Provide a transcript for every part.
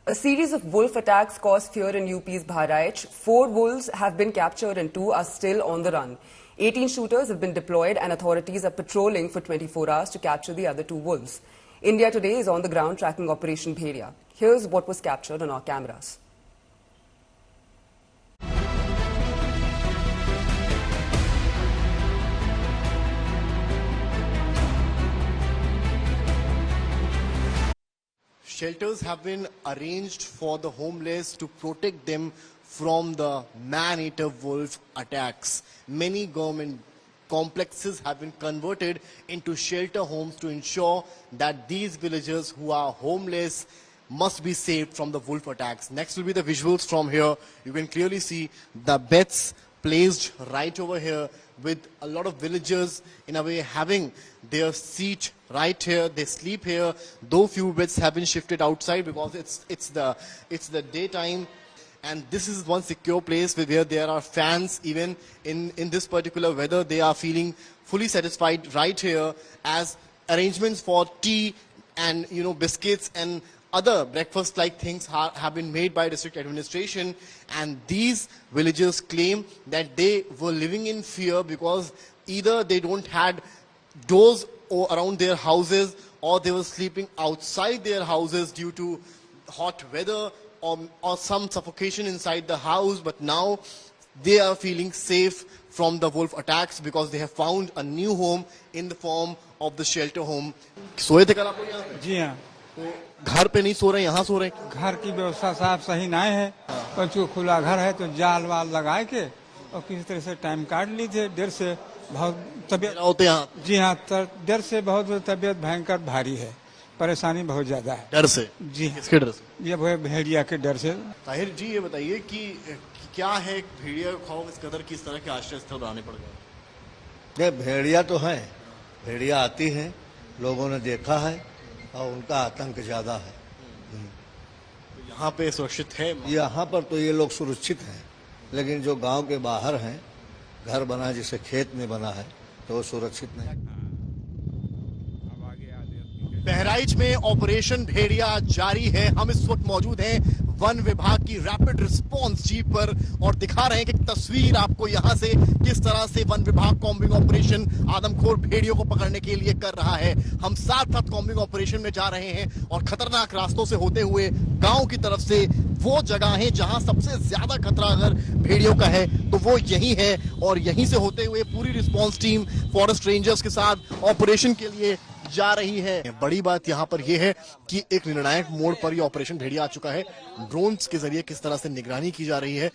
A series of wolf attacks caused fear in UP's Bahraich. 4 wolves have been captured and 2 are still on the run. 18 shooters have been deployed and authorities are patrolling for 24 hours to capture the other 2 wolves. India Today is on the ground tracking Operation Bhedia. Here's what was captured on our cameras. Shelters have been arranged for the homeless to protect them from the man-eater wolf attacks. Many government complexes have been converted into shelter homes to ensure that these villagers who are homeless must be saved from the wolf attacks. Next will be the visuals from here. You can clearly see the beds placed right over here with a lot of villagers in a way having their seat right here. They sleep here, though few beds have been shifted outside because it's the daytime. And this is one secure place where there are fans. Even in this particular weather, they are feeling fully satisfied right here, as arrangements for tea and biscuits and other breakfast like things have been made by district administration. And these villagers claim that they were living in fear because either they don't had doors around their houses, or they were sleeping outside their houses due to hot weather or some suffocation inside the house. But now they are feeling safe from the wolf attacks because they have found a new home in the form of the shelter home. सोए थे कल आप लोग यहाँ पे? जी हाँ। तो घर पे नहीं सो रहे, यहाँ सो रहे? घर की व्यवस्था साफ सही नहीं है, बच्चों खुला घर है तो जाल वाल लगा के और किसी तरह से टाइम काट ली थे। देर से बहुत तबियत होते यहाँ? जी हाँ, देर से बहुत तबियत भयंकर भारी है, परेशानी बहुत ज्यादा है। डर से? जी किसके डर से? ये भेड़िया के डर से। ताहिर जी, ये बताइए कि क्या है भेड़िया का खौफ इस कदर किस तरह के आश्रय स्थल बनाने पड़ गए? ये भेड़िया तो है, भेड़िया आती है, लोगों ने देखा है और उनका आतंक ज्यादा है। तो यहाँ पे सुरक्षित है? यहाँ पर तो ये लोग सुरक्षित हैं, लेकिन जो गांव के बाहर हैं, घर बना जिसे खेत में बना है, तो वो सुरक्षित नहीं। बहराइच में ऑपरेशन भेड़िया जारी है। हम इस वक्त मौजूद हैं वन विभाग की रैपिड रिस्पांस जीप पर और दिखा रहे हैं कि तस्वीर आपको यहां से किस तरह से वन विभाग कॉम्बिंग ऑपरेशन आदमखोर भेड़ियों को पकड़ने के लिए कर रहा है। हम साथ साथ कॉम्बिंग ऑपरेशन में जा रहे हैं और खतरनाक रास्तों से होते हुए गांव की तरफ से वो जगह है जहां सबसे ज्यादा खतरा अगर भेड़ियों का है तो वो यही है। और यहीं से होते हुए पूरी रिस्पांस टीम फॉरेस्ट रेंजर्स के साथ ऑपरेशन के लिए जा रही है। बड़ी बात यहाँ पर यह है कि एक निर्णायक मोड़ पर यह ऑपरेशन भेड़िया आ चुका है। ड्रोन्स के जरिए किस तरह से निगरानी की जा रही है,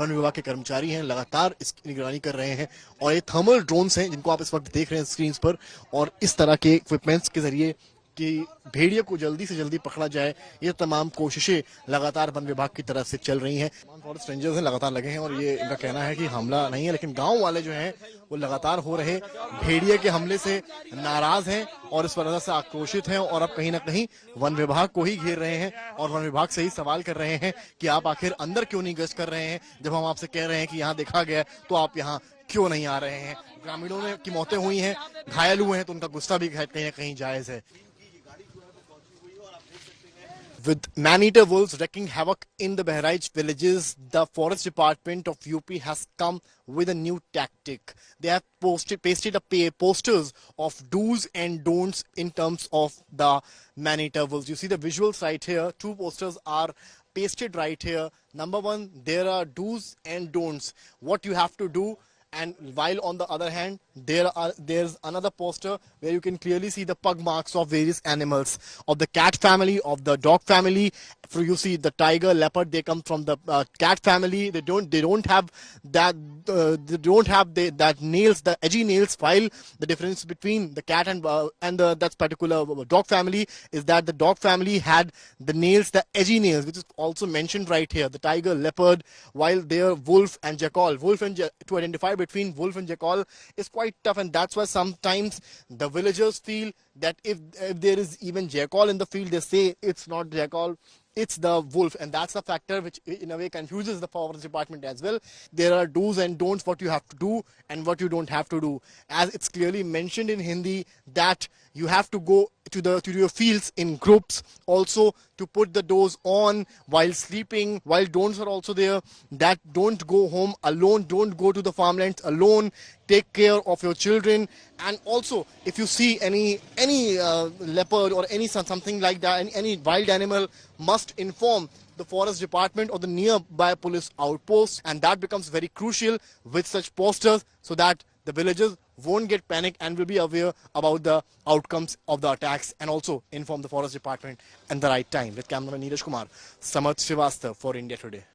वन विभाग के कर्मचारी हैं लगातार इसकी निगरानी कर रहे हैं। और ये थर्मल ड्रोन्स हैं जिनको आप इस वक्त देख रहे हैं स्क्रीन पर, और इस तरह के इक्विपमेंट्स के जरिए कि भेड़िए को जल्दी से जल्दी पकड़ा जाए, ये तमाम कोशिशें लगातार वन विभाग की तरफ से चल रही हैं। फॉरेस्ट रेंजर्स लगातार लगे हैं और ये इनका कहना है कि हमला नहीं है, लेकिन गांव वाले जो हैं वो लगातार हो रहे भेड़िए के हमले से नाराज हैं और इस वजह से आक्रोशित हैं और अब कहीं ना कहीं वन विभाग को ही घेर रहे हैं और वन विभाग से ही सवाल कर रहे हैं कि आप आखिर अंदर क्यों नहीं गश्त कर रहे हैं, जब हम आपसे कह रहे हैं कि यहाँ देखा गया तो आप यहाँ क्यों नहीं आ रहे हैं। ग्रामीणों ने की मौतें हुई हैं, घायल हुए हैं, तो उनका गुस्सा भी कहीं ना कहीं जायज है। With man-eater wolves wreaking havoc in the Bahraich villages, the Forest Department of UP has come with a new tactic. They have pasted up posters of do's and don'ts in terms of the man-eater wolves. You see the visuals right here. 2 posters are pasted right here. Number 1, there are do's and don'ts. What you have to do. And while on the other hand, there's another poster where you can clearly see the pug marks of various animals, of the cat family, of the dog family. You see the tiger, leopard, they come from the cat family. They don't have that that nails, the edgy nails. While the difference between the cat and that particular dog family is that the dog family had the nails, the edgy nails, which is also mentioned right here. The tiger, leopard, while their wolf and jackal. To identify between wolf and jackal is quite tough, and that's why sometimes the villagers feel that if there is even jackal in the field, they say it's not jackal. it's the wolf, and that's the factor which in a way confuses the forest department as well. There are do's and don'ts, what you have to do and what you don't have to do. As it's clearly mentioned in Hindi that you have to go to your fields in groups, also to put the doors on while sleeping, while don'ts are also there, that don't go home alone, don't go to the farmlands alone, take care of your children, and also if you see any leopard or any something like that, any wild animal, must inform the forest department or the nearby police outpost, and that becomes very crucial with such posters so that the villagers won't get panic and will be aware about the outcomes of the attacks, and also inform the forest department at the right time. With cameraman Neeraj Kumar, Samarth Srivastava for India Today.